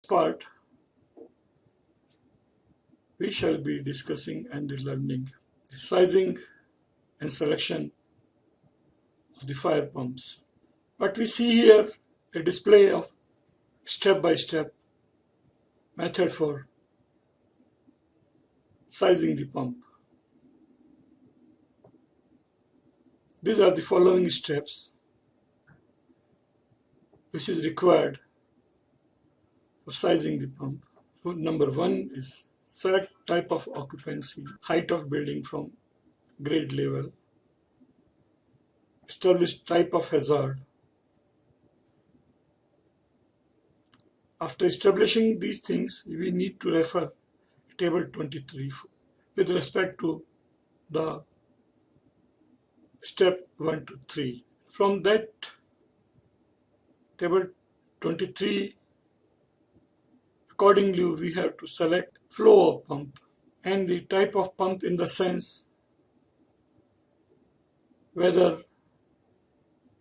part, we shall be discussing and learning the sizing and selection of the fire pumps. But we see here a display of step-by-step method for sizing the pump. These are the following steps which is required for sizing the pump. So number one is select type of occupancy, height of building from grade level, establish type of hazard. After establishing these things, we need to refer table 23 with respect to the step 1 to 3. From that table 23, accordingly we have to select flow of pump and the type of pump, in the sense whether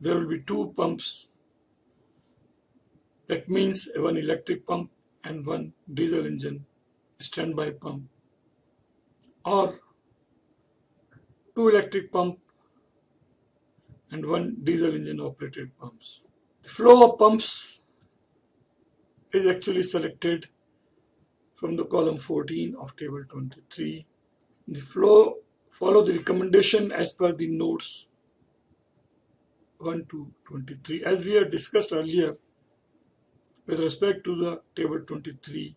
there will be two pumps, that means one electric pump and one diesel engine standby pump, or two electric pump and one diesel engine operated pumps. The flow of pumps is actually selected from the column 14 of table 23. The flow follow the recommendation as per the notes 1 to 23, as we have discussed earlier with respect to the table 23.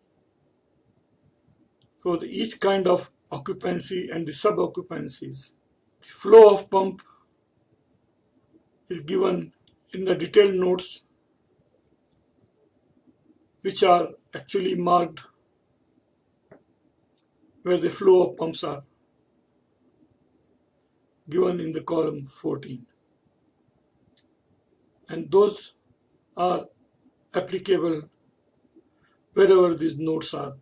For each kind of occupancy and the sub-occupancies, the flow of pump is given in the detailed notes, which are actually marked where the flow of pumps are given in the column 14, and those are applicable wherever these notes are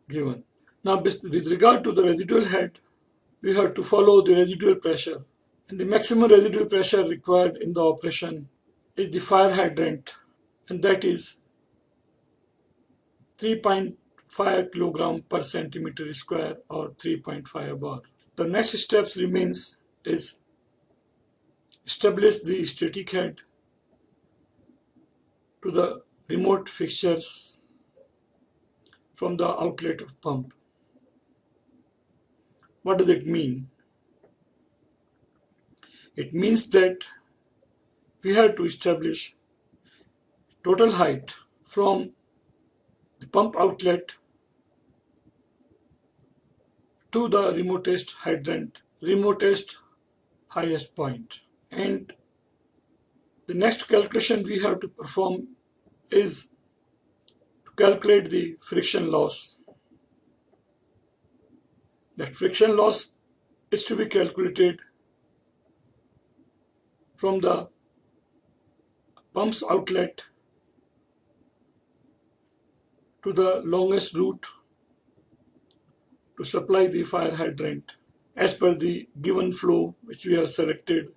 given. Now, with regard to the residual head, we have to follow the residual pressure, and the maximum residual pressure required in the operation is the fire hydrant, and that is 3.5 kilogram per centimeter square or 3.5 bar. The next steps remains is establish the static head to the remote fixtures from the outlet of pump. What does it mean? It means that we have to establish total height from the pump outlet to the remotest hydrant, remotest highest point. And the next calculation we have to perform is to calculate the friction loss. That friction loss is to be calculated from the pump's outlet to the longest route to supply the fire hydrant as per the given flow which we have selected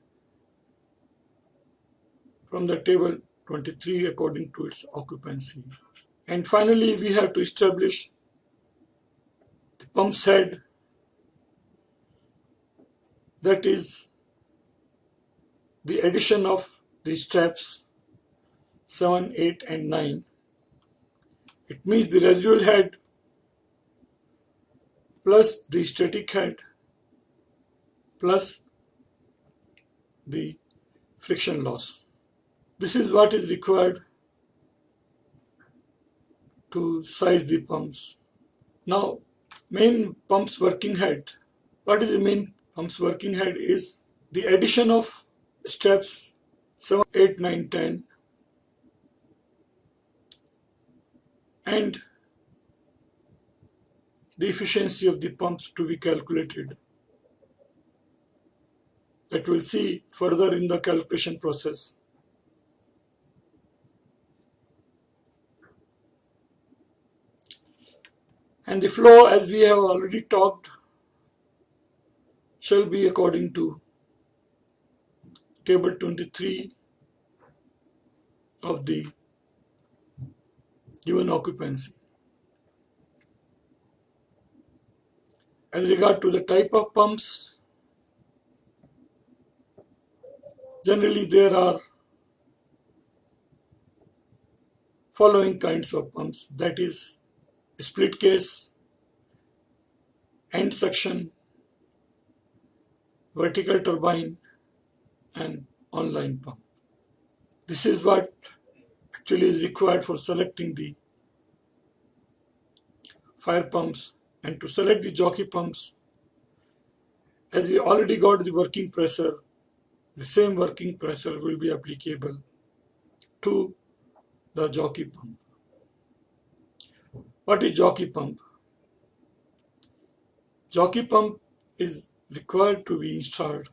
from the table 23 according to its occupancy. And finally, we have to establish the pump's head, that is the addition of the steps 7, 8 and 9. It means the residual head plus the static head plus the friction loss. This is what is required to size the pumps. Now, main pump's working head. What is the main pump's working head is the addition of steps 7, 8, 9, 10 and the efficiency of the pumps to be calculated. That we'll see further in the calculation process. And the flow, as we have already talked, shall be according to table 23 of the given occupancy. As regard to the type of pumps, generally there are following kinds of pumps, that is split case, end suction, vertical turbine, and online pump. This is what actually is required for selecting the fire pumps. And to select the jockey pumps, as we already got the working pressure, the same working pressure will be applicable to the jockey pump. What is jockey pump? Jockey pump is required to be installed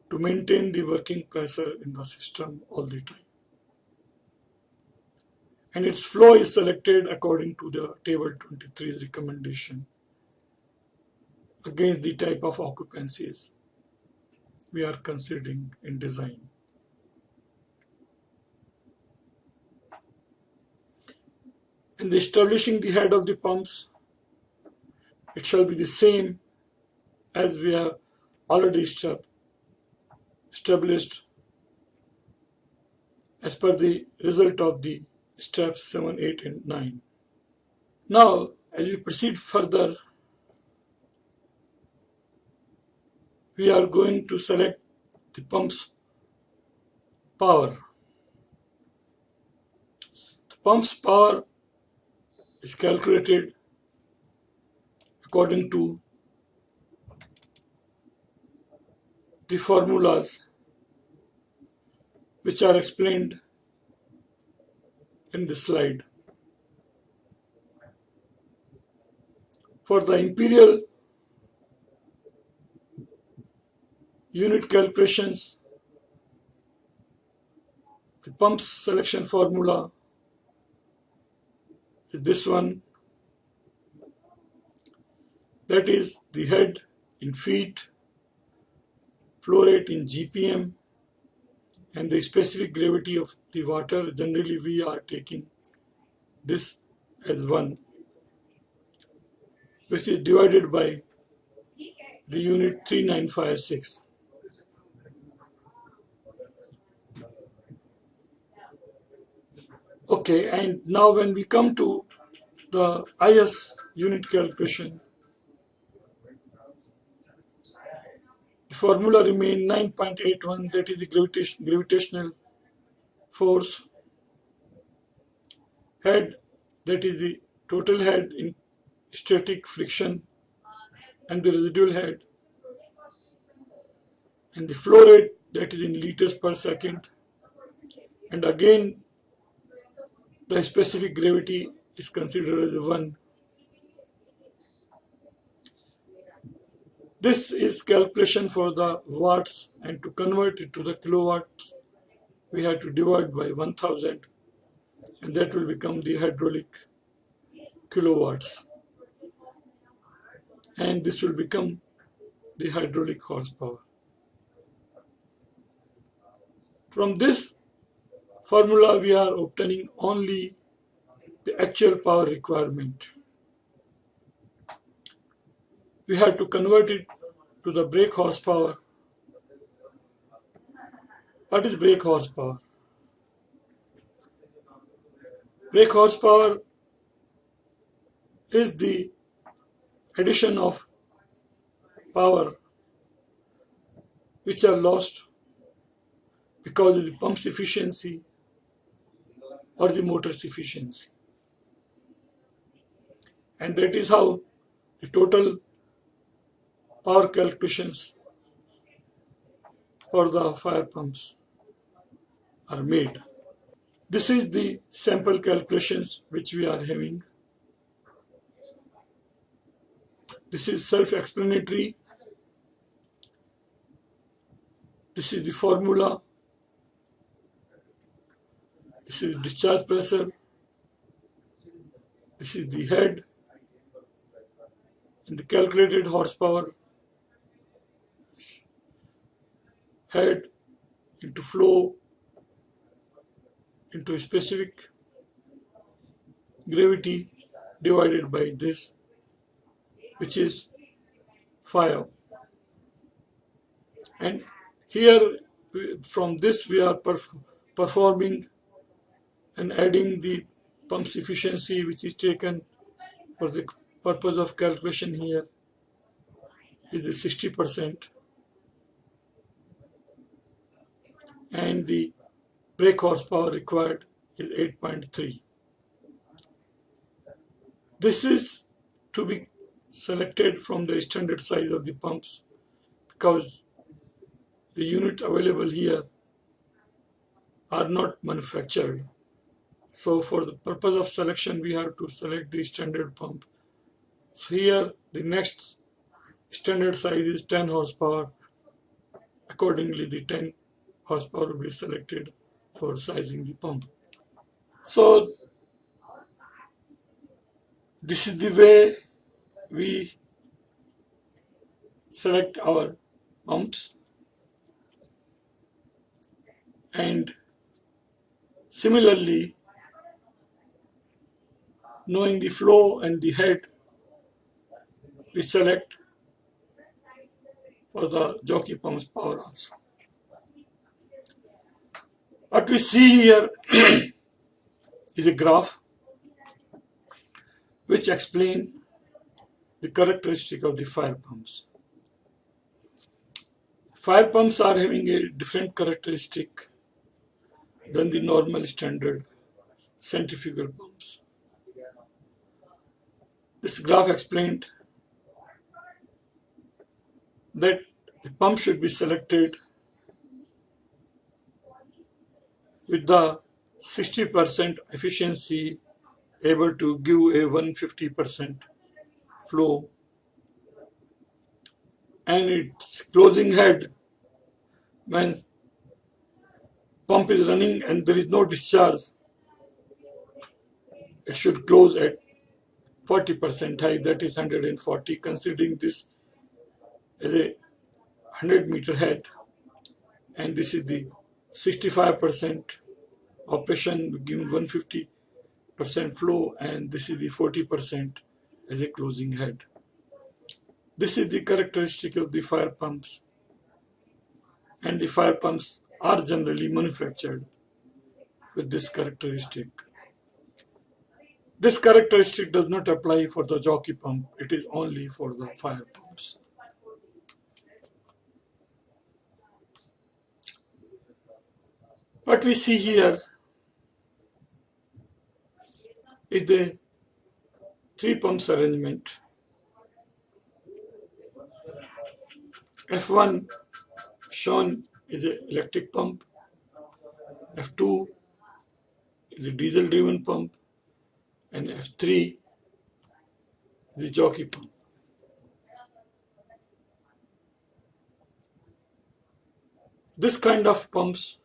to maintain the working pressure in the system all the time. And its flow is selected according to the table 23's recommendation against the type of occupancies we are considering in design. In establishing the head of the pumps, it shall be the same as we have already established as per the result of the steps 7, 8 and 9. Now, as we proceed further, we are going to select the pump's power. The pump's power is calculated according to the formulas which are explained in this slide. For the imperial unit calculations, the pump's selection formula is this one, that is the head in feet, flow rate in GPM, and the specific gravity of the water. Generally we are taking this as 1, which is divided by the unit 3956. Okay, and now when we come to the IS unit calculation, the formula remains 9.81, that is the gravitational force. Head, that is the total head in static friction and the residual head. And the flow rate, that is in liters per second. And again, the specific gravity is considered as 1. This is calculation for the watts, and to convert it to the kilowatts, we have to divide by 1000, and that will become the hydraulic kilowatts. And this will become the hydraulic horsepower. From this formula, we are obtaining only the actual power requirement. We have to convert it to the brake horsepower. What is brake horsepower? Brake horsepower is the addition of power which are lost because of the pump's efficiency or the motor's efficiency. And that is how the total power calculations for the fire pumps are made. This is the sample calculations which we are having. This is self-explanatory. This is the formula. This is discharge pressure. This is the head. And the calculated horsepower is head into flow into specific gravity divided by this, which is 5. And here from this we are performing and adding the pump's efficiency, which is taken for the purpose of calculation here is the 60%, and the brake horsepower required is 8.3. This is to be selected from the standard size of the pumps because the unit available here are not manufactured. So for the purpose of selection, we have to select the standard pump. So here the next standard size is 10 horsepower. Accordingly, the 10 horsepower will be selected for sizing the pump. So this is the way we select our pumps, and similarly, knowing the flow and the head, we select for the jockey pump's power also. What we see here is a graph which explains the characteristic of the fire pumps. Fire pumps are having a different characteristic than the normal standard centrifugal pumps. This graph explained that the pump should be selected with the 60% efficiency able to give a 150% flow, and its closing head, when pump is running and there is no discharge, it should close at 40% high, that is 140, considering this as a 100-meter head, and this is the 65% operation giving 150% flow, and this is the 40% as a closing head. This is the characteristic of the fire pumps, and the fire pumps are generally manufactured with this characteristic. This characteristic does not apply for the jockey pump, it is only for the fire pumps. What we see here is the 3 pumps arrangement. F1 shown is an electric pump, F2 is a diesel driven pump, and F3 is the jockey pump. This kind of pumps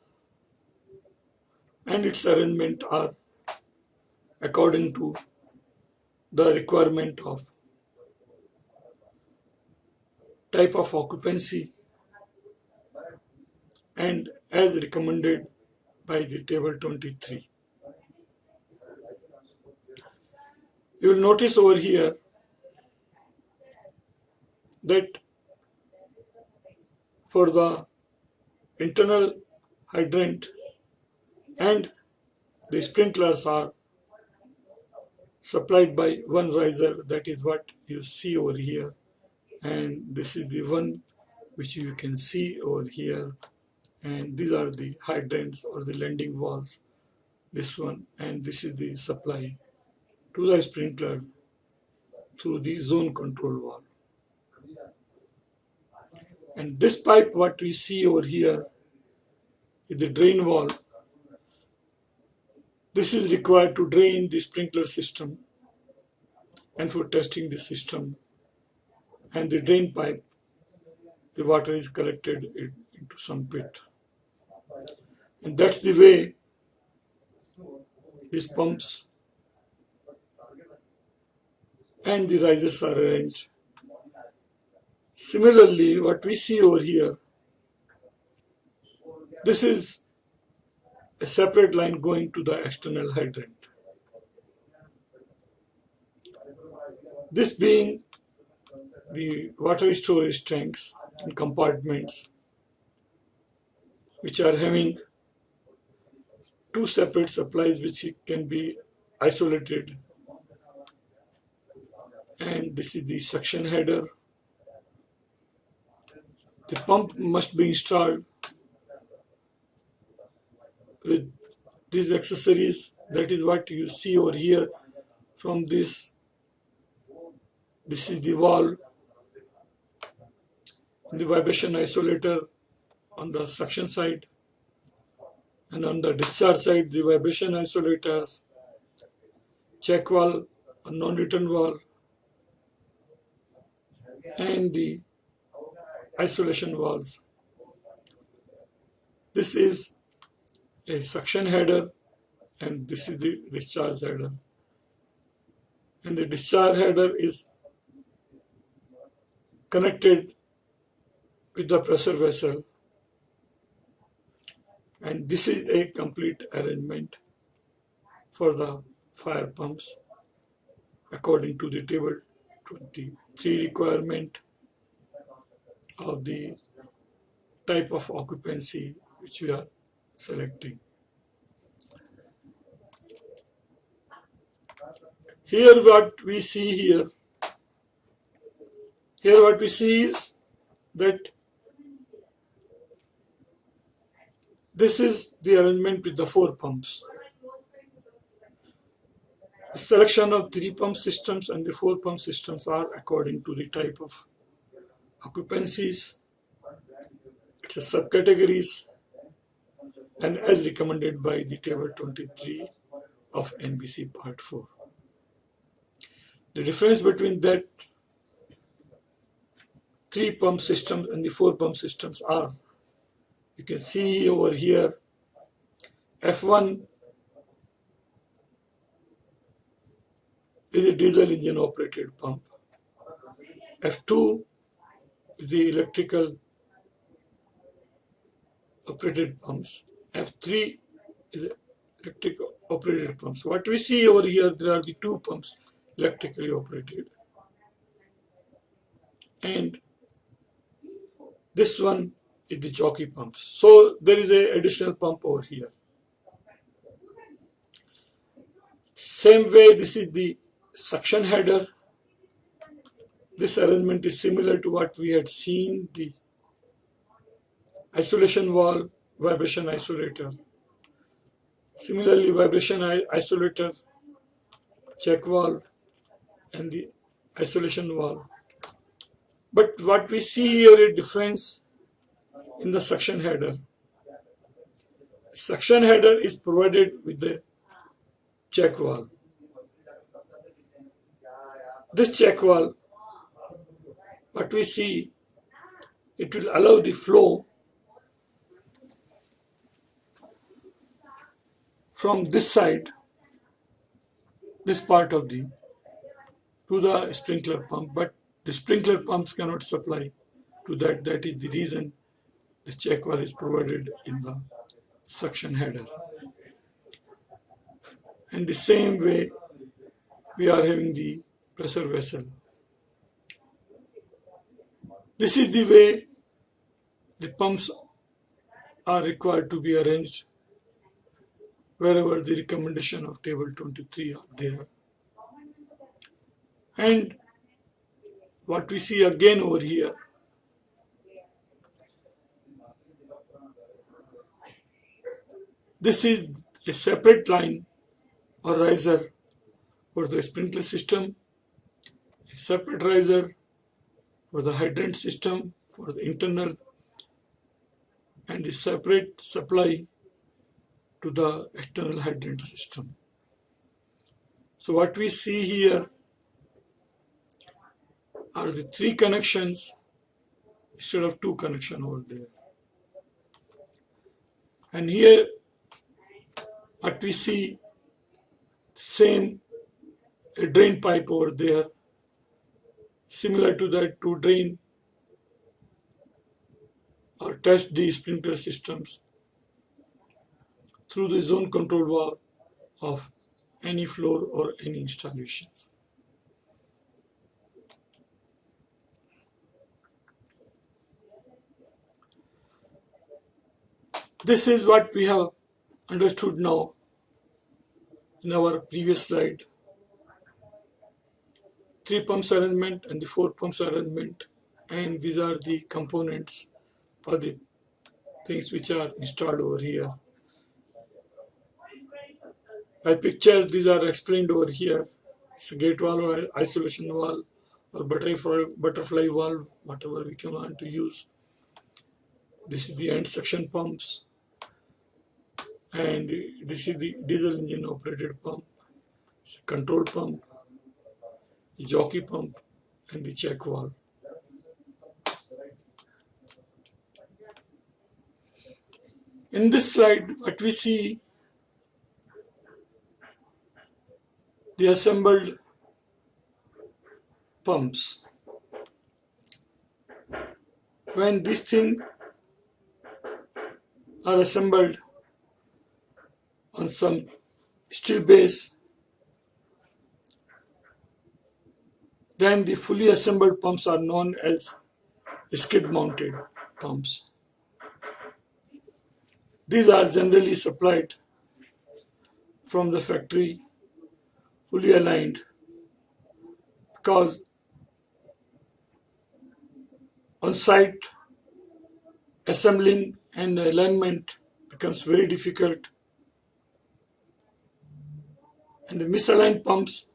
and its arrangement are according to the requirement of type of occupancy and as recommended by the table 23. You will notice over here that for the internal hydrant and the sprinklers are supplied by one riser, that is what you see over here, and this is the one which you can see over here, and these are the hydrants or the landing valves, this one, and this is the supply to the sprinkler through the zone control valve. And this pipe what we see over here is the drain valve. This is required to drain the sprinkler system and for testing the system, and the drain pipe, the water is collected into some pit, and that's the way these pumps and the risers are arranged. Similarly, what we see over here, this is a separate line going to the external hydrant, This being the water storage tanks and compartments which are having two separate supplies which can be isolated, and this is the suction header. The pump must be installed with these accessories. That is what you see over here from this. This is the valve, the vibration isolator on the suction side, and on the discharge side the vibration isolators, check valve, a non-return valve, and the isolation valves. This is a suction header and this is the discharge header. And the discharge header is connected with the pressure vessel, and this is a complete arrangement for the fire pumps according to the table 23 requirement of the type of occupancy which we are selecting. Here what we see is that this is the arrangement with the 4 pumps. The selection of 3 pump systems and the 4 pump systems are according to the type of occupancies, its subcategories, and as recommended by the table 23 of NBC part 4. The difference between that 3 pump systems and the 4 pump systems are, you can see over here, F1 is a diesel engine operated pump, F2 is the electrical operated pumps, F3 is electric operated pumps. What we see over here, there are the 2 pumps electrically operated, and this one is the jockey pumps. So there is an additional pump over here. Same way, this is the suction header. This arrangement is similar to what we had seen, the isolation valve, vibration isolator. Similarly, vibration isolator, check valve, and the isolation valve. But what we see here is a difference in the suction header. Suction header is provided with the check valve. This check valve, what we see, it will allow the flow from this side, this part of the, to the sprinkler pump, but the sprinkler pumps cannot supply to that. That is the reason the check valve is provided in the suction header. And the same way we are having the pressure vessel. This is the way the pumps are required to be arranged wherever the recommendation of table 23 are there. And what we see again over here, this is a separate line or riser for the sprinkler system, a separate riser for the hydrant system for the internal, and a separate supply to the external hydrant system. So what we see here are the 3 connections instead of 2 connections over there. And here what we see, same a drain pipe over there, similar to that, to drain or test the sprinkler systems through the zone control valve of any floor or any installations. This is what we have understood now in our previous slide. 3 pumps arrangement and the 4 pumps arrangement, and these are the components or the things which are installed over here. By picture, these are explained over here. It's a gate valve or isolation valve or butterfly valve, whatever we can want to use. This is the end suction pumps, and this is the diesel engine operated pump. It's a control pump, the jockey pump, and the check valve. In this slide, what we see, the assembled pumps. When these things are assembled on some steel base, then the fully assembled pumps are known as skid mounted pumps. These are generally supplied from the factory fully aligned, because on site assembling and alignment becomes very difficult, and the misaligned pumps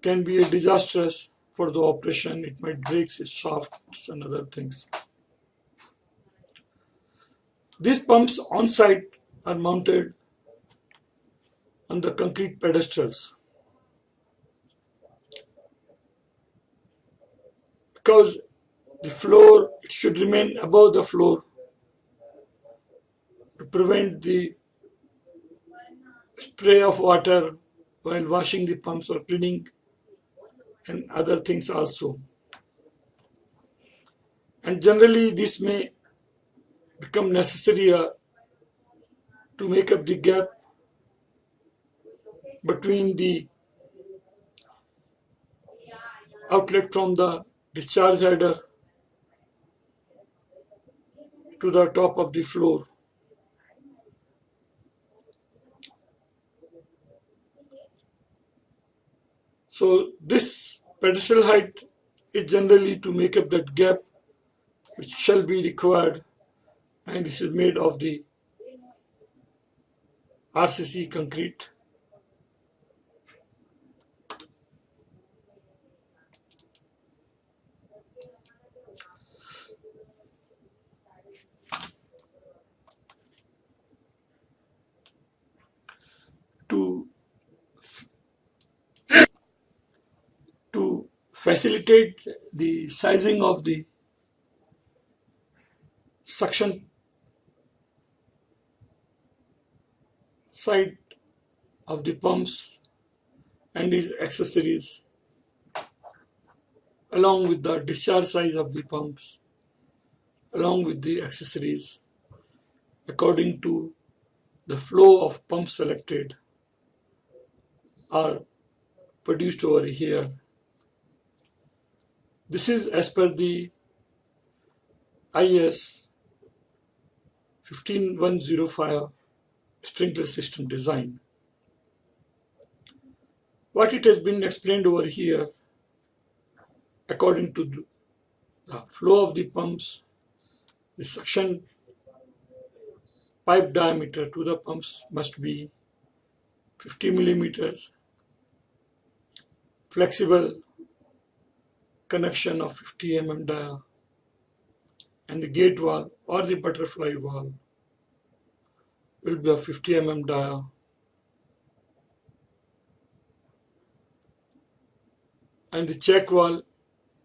can be disastrous for the operation. It might break its shafts and other things. These pumps on site are mounted on the concrete pedestals, because the floor, it should remain above the floor to prevent the spray of water while washing the pumps or cleaning and other things also. And generally this may become necessary to make up the gap between the outlet from the discharge header to the top of the floor. So this pedestal height is generally to make up that gap which shall be required, and this is made of the RCC concrete. To facilitate the sizing of the suction side of the pumps and its accessories, along with the discharge size of the pumps, along with the accessories, according to the flow of pumps selected, are produced over here. This is as per the IS 15105 sprinkler system design. What it has been explained over here, according to the flow of the pumps, the suction pipe diameter to the pumps must be 50 millimeters, flexible connection of 50 mm dia, and the gate valve or the butterfly valve will be of 50 mm dia. And the check valve,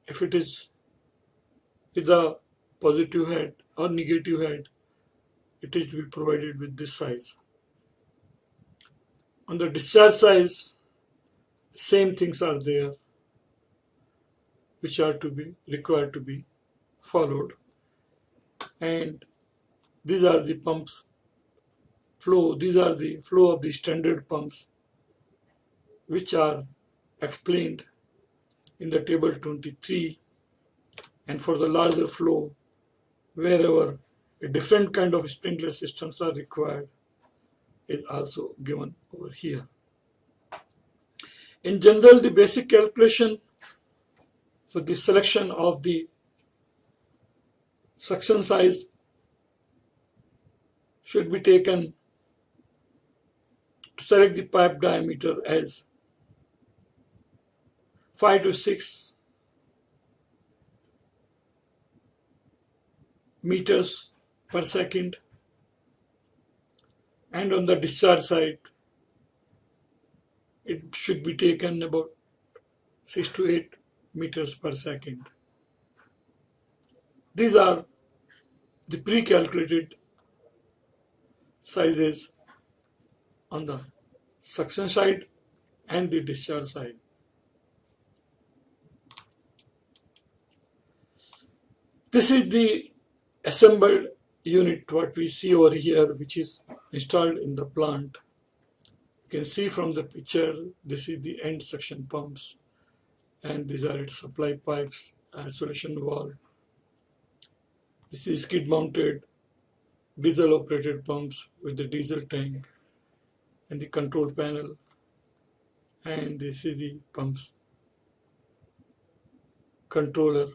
if it is with a positive head or negative head, it is to be provided with this size. On the discharge size, same things are there which are to be required to be followed, and these are the pumps flow. These are the flow of the standard pumps which are explained in the table 23, and for the larger flow, wherever a different kind of sprinkler systems are required is also given over here. In general, the basic calculation for the selection of the suction size should be taken to select the pipe diameter as 5 to 6 meters per second, and on the discharge side it should be taken about 6 to 8 meters per second. These are the pre-calculated sizes on the suction side and the discharge side. This is the assembled unit what we see over here, which is installed in the plant. You can see from the picture, this is the end suction pumps, and these are its supply pipes, isolation valve. This is skid mounted diesel operated pumps with the diesel tank and the control panel, and this is the pumps controller.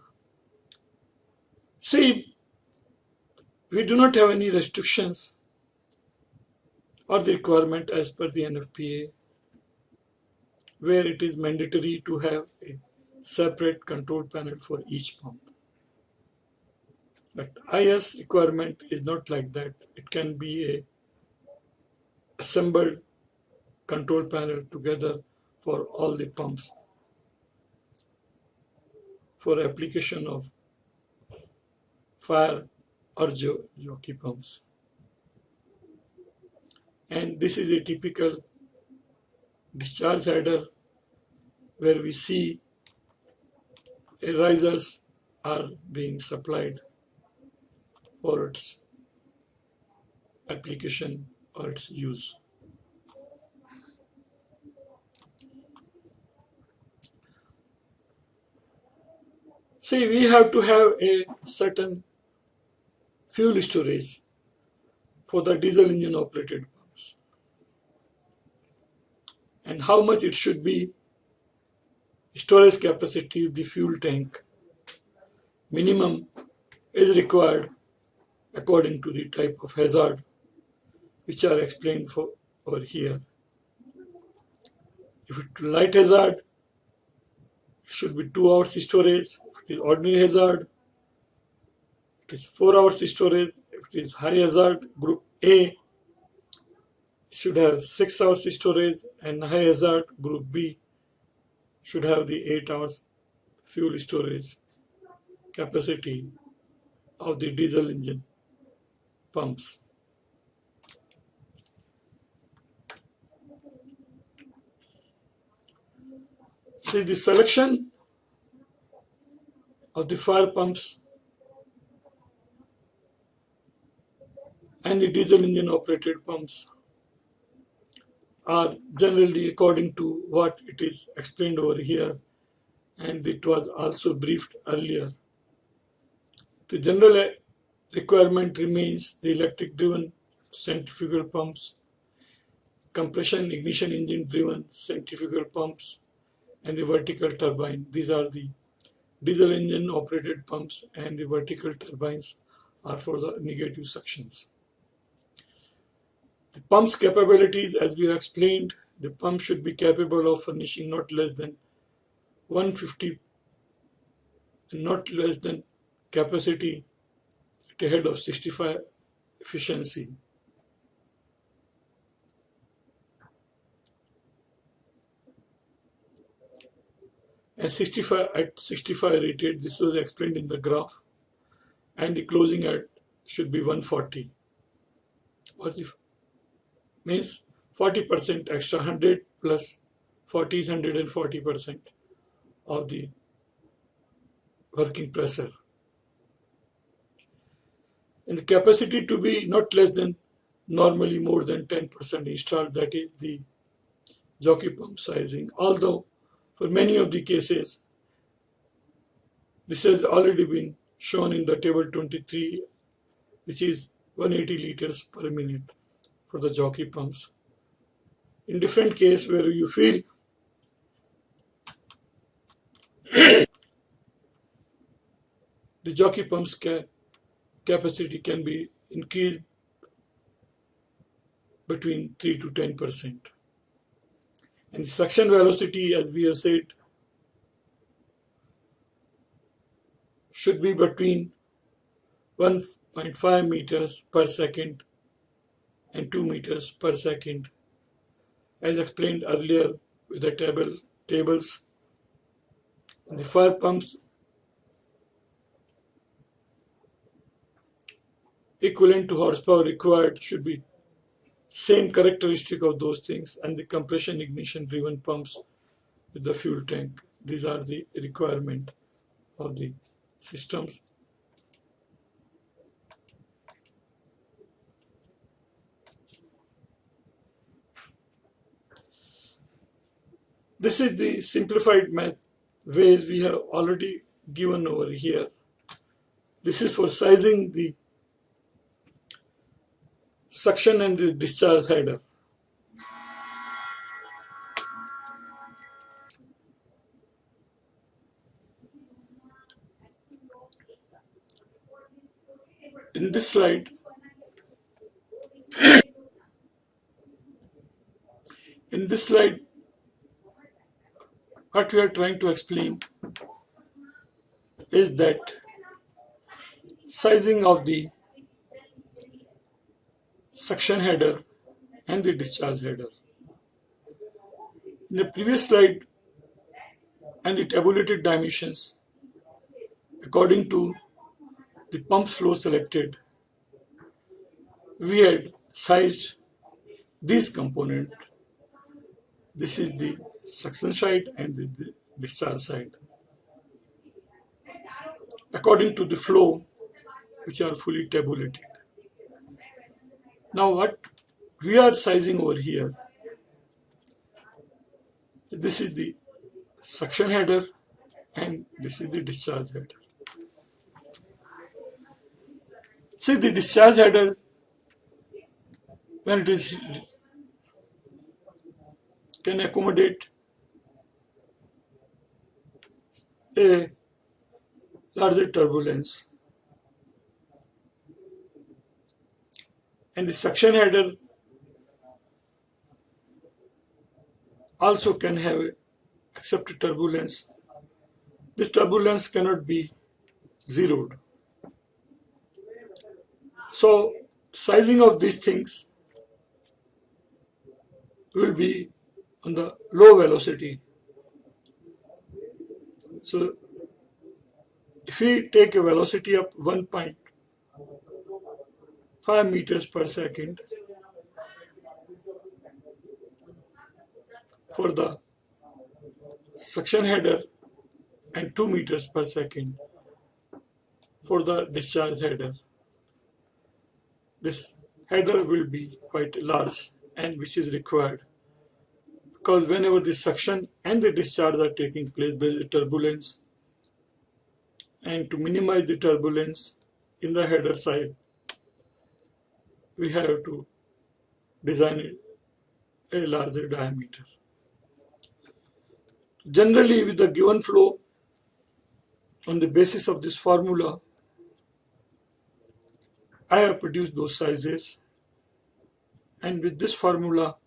See, we do not have any restrictions or the requirement as per the NFPA where it is mandatory to have a separate control panel for each pump. But IS requirement is not like that. It can be a assembled control panel together for all the pumps for application of fire or jockey pumps. And this is a typical discharge header where we see risers are being supplied for its application or its use. See, we have to have a certain fuel storage for the diesel engine operated pumps, and how much it should be storage capacity of the fuel tank minimum is required according to the type of hazard which are explained for over here. If it is light hazard, it should be 2 hours storage. If it is ordinary hazard, it is 4 hours storage. If it is high hazard group A, it should have 6 hours storage, and high hazard group B should have the 8 hours fuel storage capacity of the diesel engine pumps. See, the selection of the fire pumps and the diesel engine operated pumps are generally according to what it is explained over here, and it was also briefed earlier. The general requirement remains the electric driven centrifugal pumps, compression ignition engine driven centrifugal pumps, and the vertical turbine. These are the diesel engine operated pumps, and the vertical turbines are for the negative suctions. The pump's capabilities, as we have explained, the pump should be capable of furnishing not less than 150 and not less than capacity at a head of 65 efficiency. And 65 rated, this was explained in the graph, and the closing at should be 140. What if means 40% extra, 100 plus 40 is 140% of the working pressure. And the capacity to be not less than, normally more than 10% installed, that is the jockey pump sizing. Although for many of the cases, this has already been shown in the table 23 which is 180 liters per minute for the jockey pumps. In different case where you feel the jockey pumps capacity can be increased between 3 to 10%. And the suction velocity, as we have said, should be between 1.5 meters per second and 2 meters per second, as explained earlier with the tables. And the fire pumps equivalent to horsepower required should be same characteristic of those things, and the compression ignition driven pumps with the fuel tank. These are the requirement of the systems. This is the simplified ways we have already given over here. This is for sizing the suction and the discharge header. In this slide, what we are trying to explain is that sizing of the suction header and the discharge header. In the previous slide and the tabulated dimensions, according to the pump flow selected, we had sized these components. This is the suction side and the discharge side, according to the flow, which are fully tabulated. Now what we are sizing over here, this is the suction header and this is the discharge header. See, the discharge header, when it is can accommodate a larger turbulence, and the suction header also can have accepted turbulence. This turbulence cannot be zeroed. So sizing of these things will be on the low velocity. So if we take a velocity of 1.5 meters per second for the suction header and 2 meters per second for the discharge header, this header will be quite large, and which is required because whenever the suction and the discharge are taking place, there is a turbulence, and to minimize the turbulence in the header side, we have to design a larger diameter. Generally, with the given flow, on the basis of this formula, I have produced those sizes, and with this formula,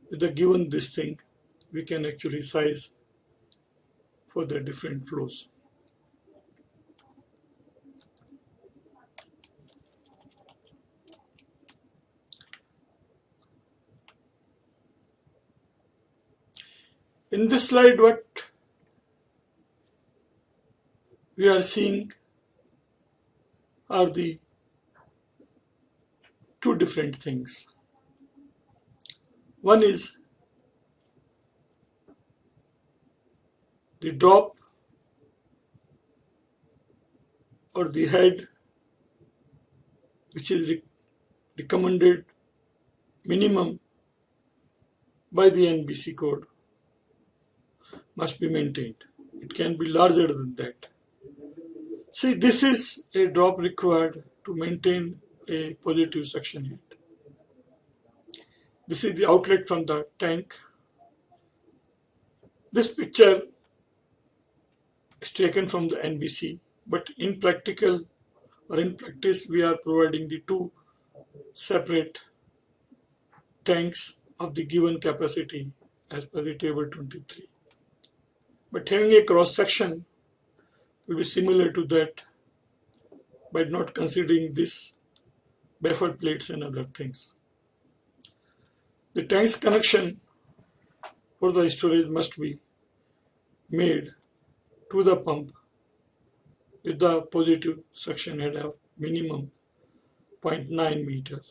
with the given this thing, we can actually size for the different flows. In this slide, what we are seeing are the two different things. One is the drop or the head, which is recommended minimum by the NBC code, must be maintained. It can be larger than that. See, this is a drop required to maintain a positive suction head. This is the outlet from the tank. This picture is taken from the NBC, but in practical or in practice we are providing the two separate tanks of the given capacity as per the table 23. But having a cross section will be similar to that by not considering this baffle plates and other things. The tank's connection for the storage must be made to the pump with the positive suction head of minimum 0.9 meter.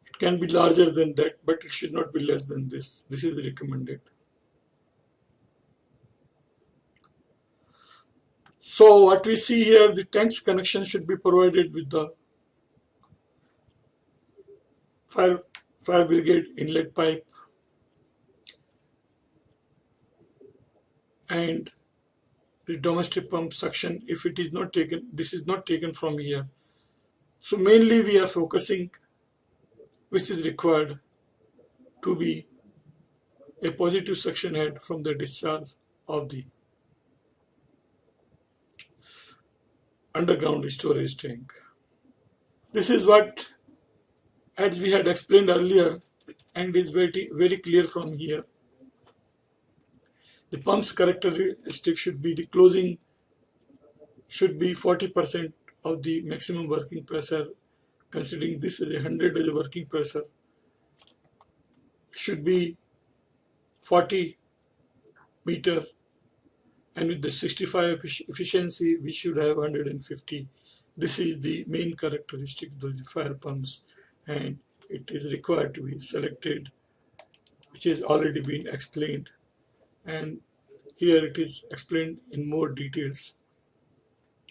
It can be larger than that, but it should not be less than this. This is recommended. So what we see here, the tank's connection should be provided with the fire brigade inlet pipe and the domestic pump suction. If it is not taken, this is not taken from here. So mainly we are focusing, which is required to be a positive suction head from the discharge of the underground storage tank. This is what, as we had explained earlier, and is very clear from here. The pump's characteristic should be the closing should be 40% of the maximum working pressure. Considering this as 100 as a working pressure, it should be 40 meter, and with the 65 efficiency we should have 150. This is the main characteristic of the fire pumps, and it is required to be selected, which has already been explained, and here it is explained in more details.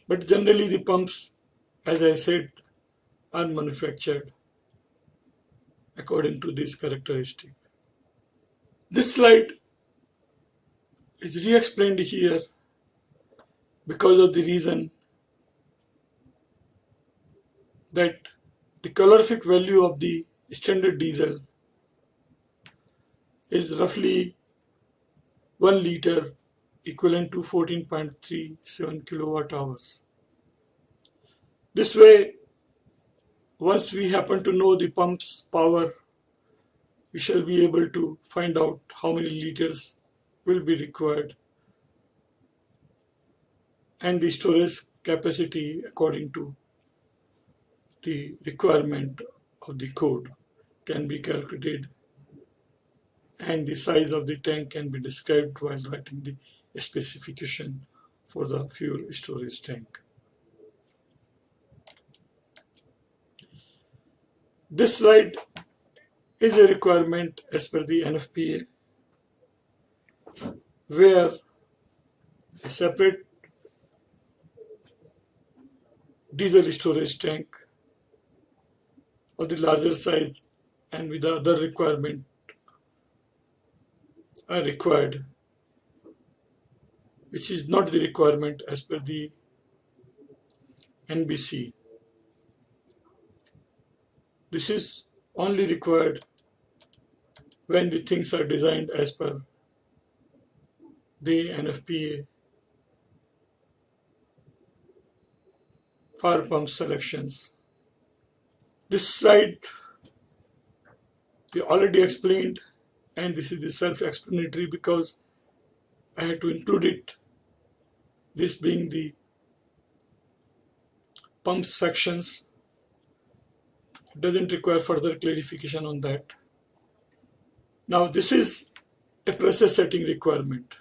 But generally the pumps, as I said, are manufactured according to this characteristic. This slide is re-explained here because of the reason that the calorific value of the standard diesel is roughly 1 liter equivalent to 14.37 kilowatt hours. This way, once we happen to know the pump's power, we shall be able to find out how many liters will be required, and the storage capacity according to the requirement of the code can be calculated, and the size of the tank can be described while writing the specification for the fuel storage tank. This slide is a requirement as per the NFPA, where a separate diesel storage tank of the larger size and with the other requirement are required, which is not the requirement as per the NBC. This is only required when the things are designed as per the NFPA fire pump selections. This slide we already explained, and this is the self-explanatory because I had to include it, this being the pump sections. It doesn't require further clarification on that. Now this is a pressure setting requirement.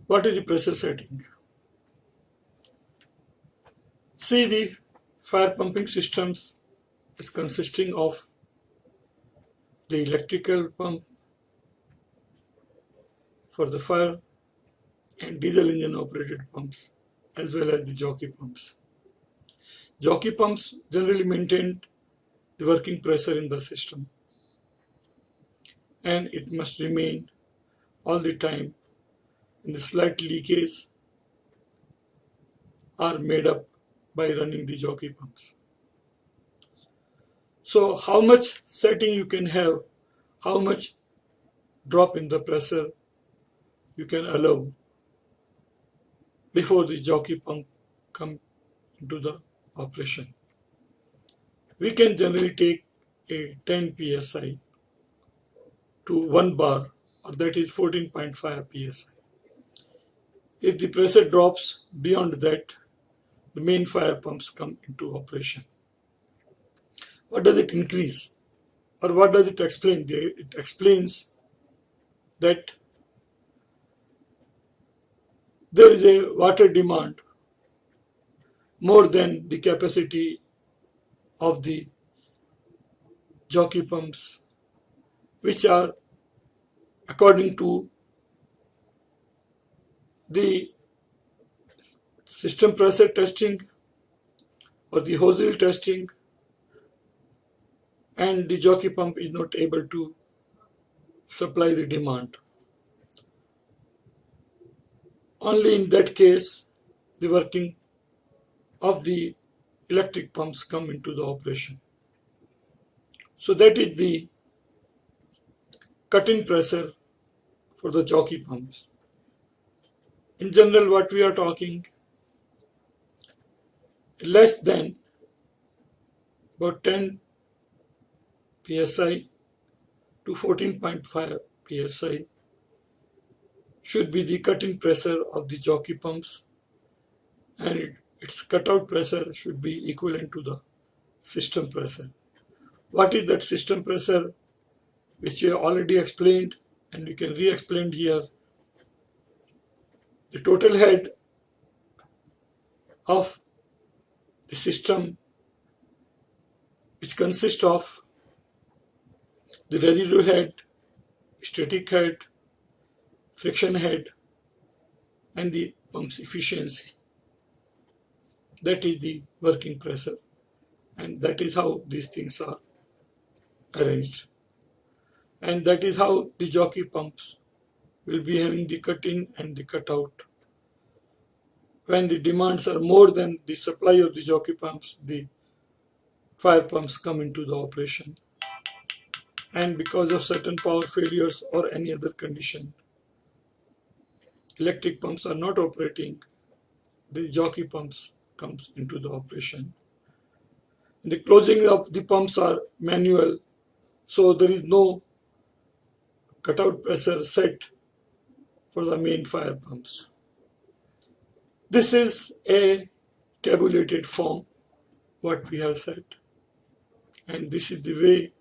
What is the pressure setting? See, the fire pumping systems is consisting of the electrical pump for the fire and diesel engine operated pumps, as well as the jockey pumps. Jockey pumps generally maintain the working pressure in the system, and it must remain all the time, and the slight leakage are made up by running the jockey pumps. So how much setting you can have, how much drop in the pressure you can allow before the jockey pump come into the operation. We can generally take a 10 psi to 1 bar, or that is 14.5 psi. If the pressure drops beyond that, the main fire pumps come into operation. What does it increase, or what does it explain? It explains that there is a water demand more than the capacity of the jockey pumps, which are, according to the system pressure testing or the hose testing, and the jockey pump is not able to supply the demand. Only in that case the working of the electric pumps come into the operation. So that is the cut-in pressure for the jockey pumps. In general, what we are talking, less than about 10 psi to 14.5 psi should be the cut-in pressure of the jockey pumps, and its cutout pressure should be equivalent to the system pressure. What is that system pressure? Which we have already explained, and we can re-explain here. The total head of the system, which consists of the residual head, static head, friction head, and the pump's efficiency. That is the working pressure, and that is how these things are arranged. And that is how the jockey pumps will be having the cut-in and the cut-out. When the demands are more than the supply of the jockey pumps, the fire pumps come into the operation. And because of certain power failures or any other condition, electric pumps are not operating, the jockey pumps comes into the operation. And the closing of the pumps are manual, so there is no cutout pressure set for the main fire pumps. This is a tabulated form, what we have said, and this is the way